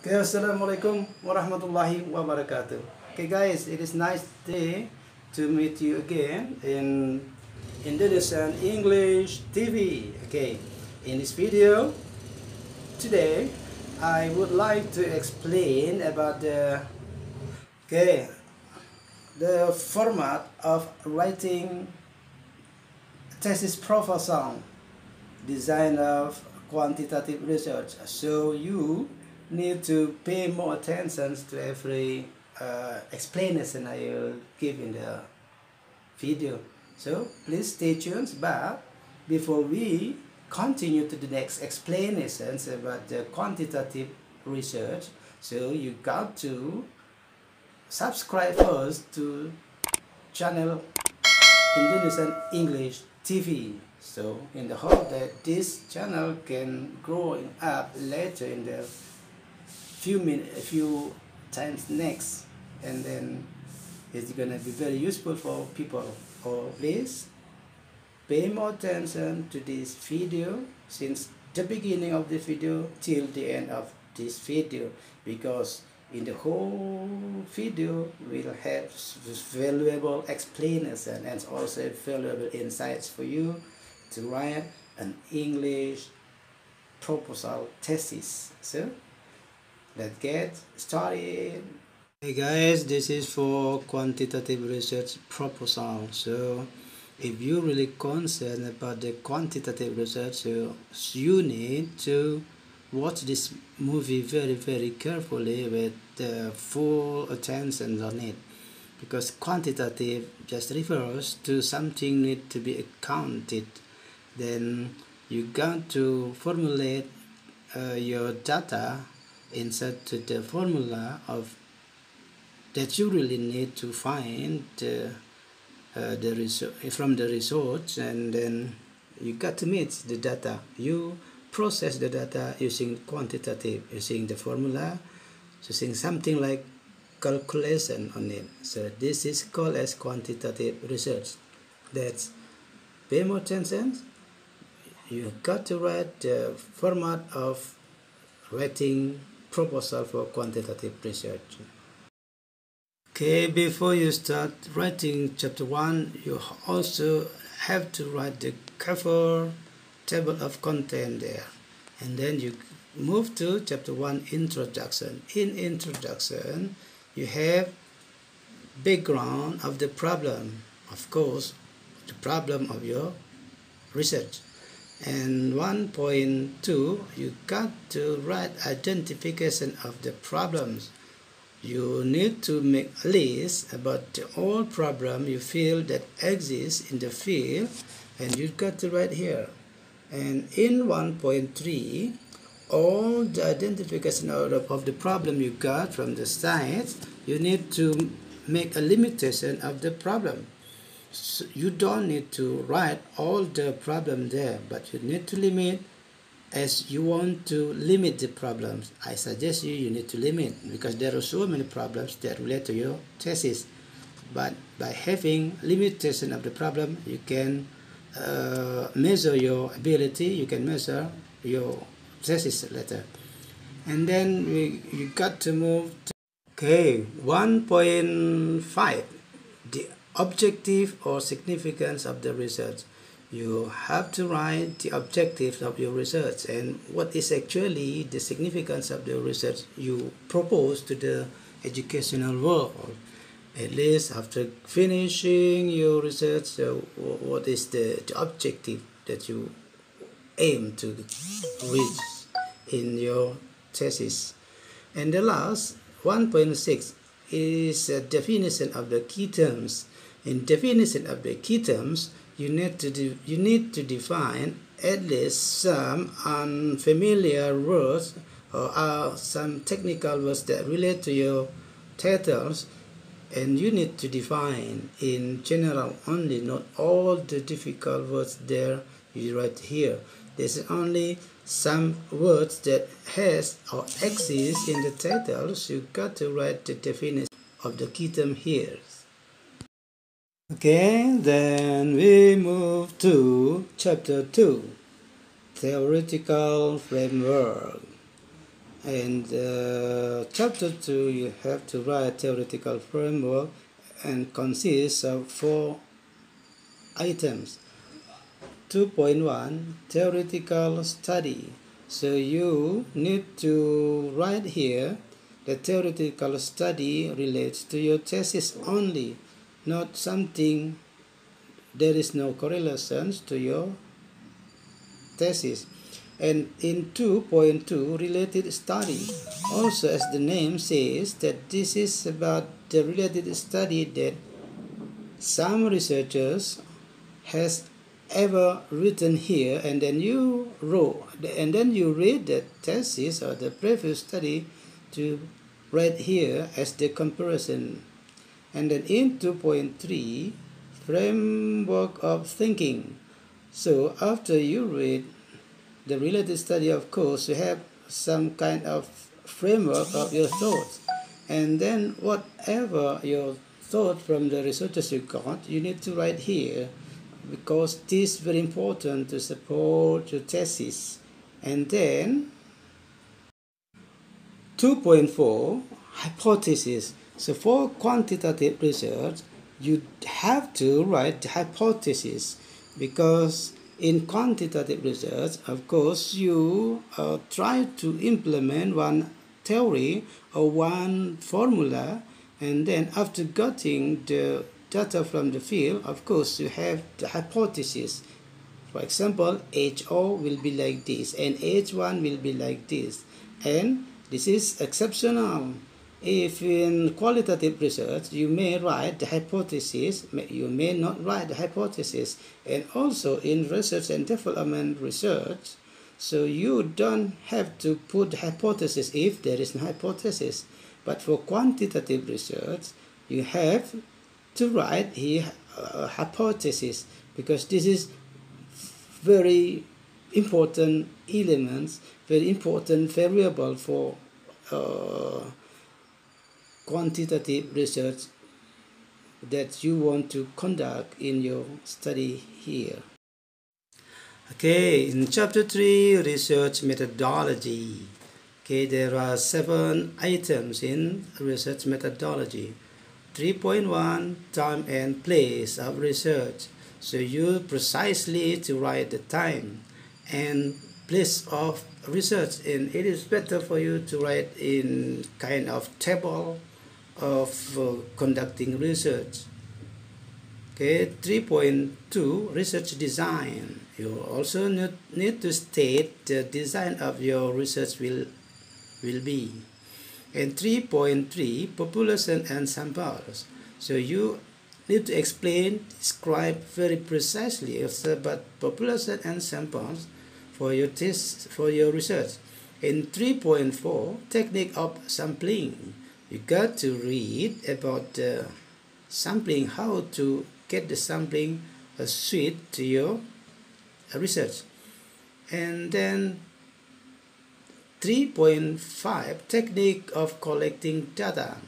Okay, Assalamualaikum warahmatullahi wabarakatuh. Okay guys, it is nice day to meet you again in Indonesian English TV. Okay, in this video today I would like to explain about the format of writing thesis proposal, design of quantitative research. So you need to pay more attention to every explanation I will give in the video. So please stay tuned. But before we continue to the next explanations about the quantitative research, so you got to subscribe first to channel Indonesian English TV. So in the hope that this channel can grow up later in the few times next, and then it's gonna be very useful for people. Or please pay more attention to this video since the beginning of the video till the end of this video, because in the whole video we'll have valuable explanation and also valuable insights for you to write an English proposal thesis. So let's get started. Hey guys, this is for quantitative research proposal. So if you're really concerned about the quantitative research, you need to watch this movie very carefully with full attention on it, because quantitative just refers to something need to be accounted. Then you got to formulate your data insert to the formula of that you really need to find from the results, and then you got to meet the data. You process the data using quantitative, using the formula, using something like calculation on it. So this is called as quantitative research. That's pay more attention. You got to write the format of writing proposal for quantitative research. Okay, before you start writing chapter 1, you also have to write the cover table of content there, and then you move to chapter 1 introduction. In introduction you have background of the problem, of course the problem of your research, and 1.2 you got to write identification of the problems. You need to make a list about all problem you feel that exists in the field, and you got to write here. And in 1.3, all the identification of the problem you got from the science, you need to make a limitation of the problem. So you don't need to write all the problem there, but you need to limit as you want to limit the problems. I suggest you need to limit, because there are so many problems that relate to your thesis. But by having limitation of the problem, you can measure your ability, you can measure your thesis letter. And then you got to move to 1.5, the objective or significance of the research. You have to write the objectives of your research and what is actually the significance of the research you propose to the educational world. At least after finishing your research, what is the objective that you aim to reach in your thesis. And the last 1.6 is a definition of the key terms. In definition of the key terms, you need to define at least some unfamiliar words or some technical words that relate to your titles, and you need to define in general only, not all the difficult words there you write here. There's only some words that has or exist in the titles. You got to write the definition of the key term here. Okay, then we move to chapter 2, theoretical framework. And chapter 2, you have to write theoretical framework and consists of 4 items. 2.1 theoretical study. So you need to write here the theoretical study relates to your thesis only, not something there is no correlation to your thesis. And in 2.2 related study, also as the name says, that this is about the related study that some researchers has ever written here, and then you read the thesis or the previous study to write here as the comparison. And then in 2.3 framework of thinking. So after you read the related study, of course, you have some kind of framework of your thoughts, and then whatever your thought from the researchers you got, you need to write here, because this is very important to support your thesis. And then 2.4 hypothesis. So for quantitative research, you have to write the hypothesis, because in quantitative research, of course, you try to implement one theory or one formula, and then after getting the data from the field, of course, you have the hypothesis. For example, HO will be like this, and H1 will be like this, and this is exceptional. If in qualitative research, you may write the hypothesis, you may not write the hypothesis, and also in research and development research, so you don't have to put the hypothesis if there is no hypothesis. But for quantitative research, you have to write here hypothesis, because this is very important elements, very important variable for quantitative research that you want to conduct in your study here. Okay, in chapter 3, research methodology. Okay, there are 7 items in research methodology. 3.1 time and place of research. So you precisely to write the time and place of research, and it is better for you to write in kind of table of conducting research. Okay, 3.2 research design. You also need to state the design of your research will be. And 3.3 population and samples. So you need to explain, describe very precisely about population and samples for your test, for your research. In 3.4 technique of sampling, you got to read about the sampling, how to get the sampling suit to your research. And then 3.5 technique of collecting data.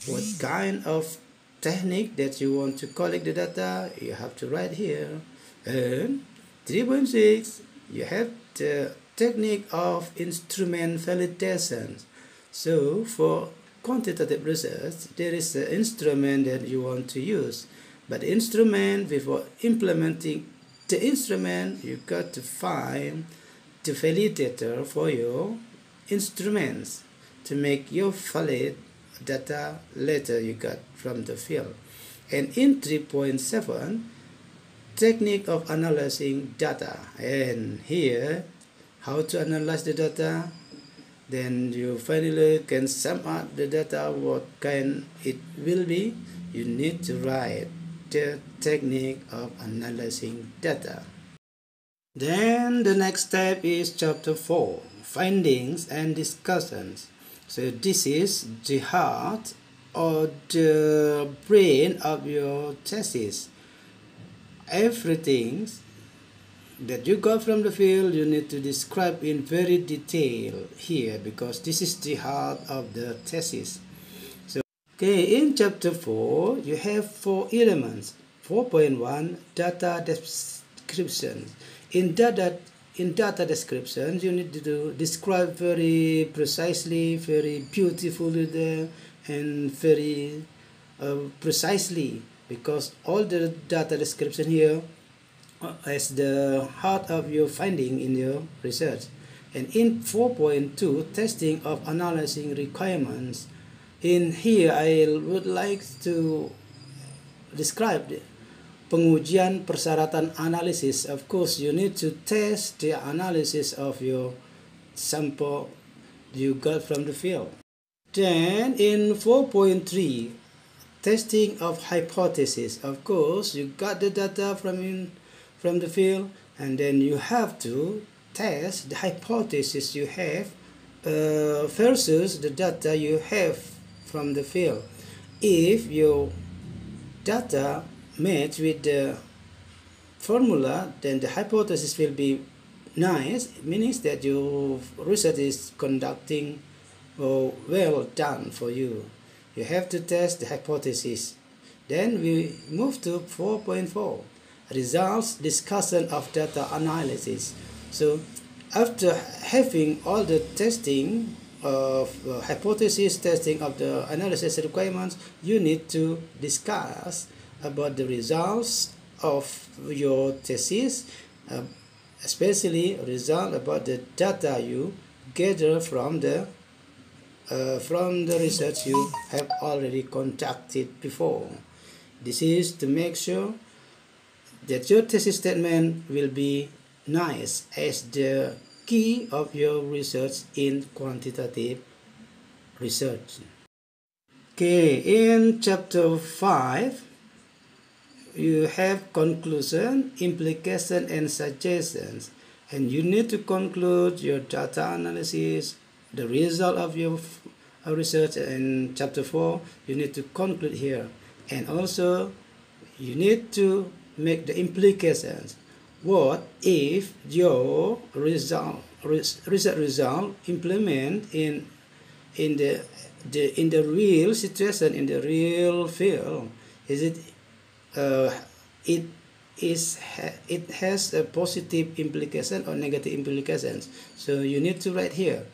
What kind of technique that you want to collect the data, you have to write here. And 3.6, you have the technique of instrument validation. So for quantitative research, there is an instrument that you want to use, but the instrument, before implementing the instrument, you got to find the validator for your instruments to make your valid data later you got from the field. And in 3.7, technique of analyzing data, and here how to analyze the data, then you finally can sum up the data, what kind it will be. You need to write the technique of analyzing data. Then the next step is chapter 4, findings and discussions. So this is the heart or the brain of your thesis. Everything that you got from the field, you need to describe in very detail here, because this is the heart of the thesis. So, okay, in chapter 4, you have 4 elements. 4.1 data description. In data in data descriptions, you need to describe very precisely, very beautifully there, and very precisely, because all the data description here is the heart of your finding in your research. And in 4.2, testing of analyzing requirements, in here I would like to describe the pengujian persyaratan analysis. Of course, you need to test the analysis of your sample you got from the field. Then in 4.3, testing of hypothesis. Of course, you got the data from the field, and then you have to test the hypothesis you have versus the data you have from the field. If your data match with the formula, then the hypothesis will be nice. It means that your research is conducting well done for you. You have to test the hypothesis. Then we move to 4.4, results discussion of data analysis. So after having all the testing of hypothesis, testing of the analysis requirements, you need to discuss about the results of your thesis, especially result about the data you gather from the research you have already conducted before. This is to make sure that your thesis statement will be nice as the key of your research in quantitative research. Okay, in chapter 5, you have conclusion, implication, and suggestions. And you need to conclude your data analysis, the result of your research. In chapter 4, you need to conclude here. And also, you need to make the implications. What if your research result implement in the real situation, in the real field? Is it it has a positive implication or negative implications? So you need to write here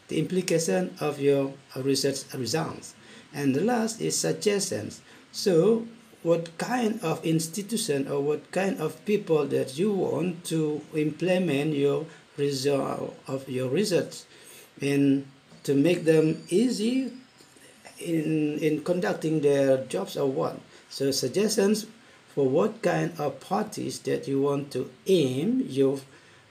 the implication of your research results. And the last is suggestions. So what kind of institution or what kind of people that you want to implement your result of your research, and to make them easy in conducting their jobs or what. So suggestions for what kind of parties that you want to aim your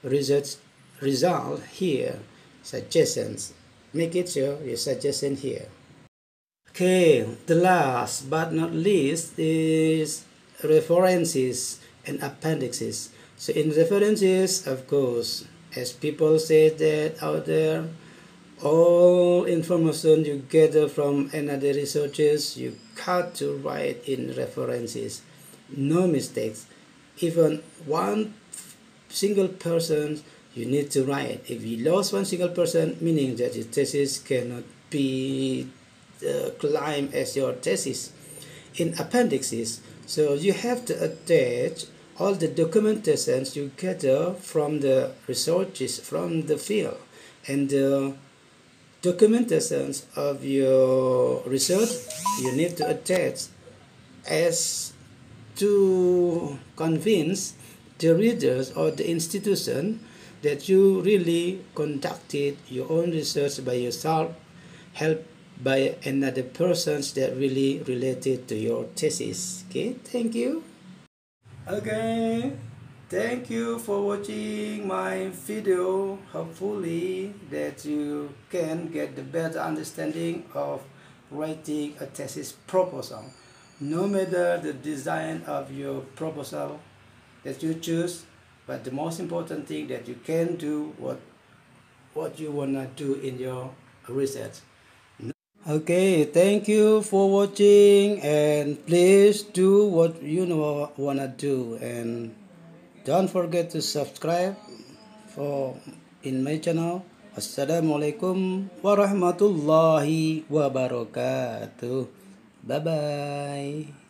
research result here. Suggestions. Make it your suggestion here. Okay, the last but not least is references and appendixes. So in references, of course, as people say that out there, all information you gather from another researchers, you got to write in references. No mistakes. Even one single person, you need to write. If you lost one single person, meaning that your thesis cannot be claimed as your thesis. In appendixes, so you have to attach all the documentations you gather from the researches from the field, and the documentations of your research you need to attach as to convince the readers or the institution that you really conducted your own research by yourself, helped by another persons that really related to your thesis. Okay, thank you. Okay, thank you for watching my video. Hopefully that you can get the better understanding of writing a thesis proposal. No matter the design of your proposal that you choose, but the most important thing that you can do what you wanna do in your research. Okay, thank you for watching, and please do what you wanna do, and don't forget to subscribe in my channel. Assalamualaikum warahmatullahi wabarakatuh. Bye bye.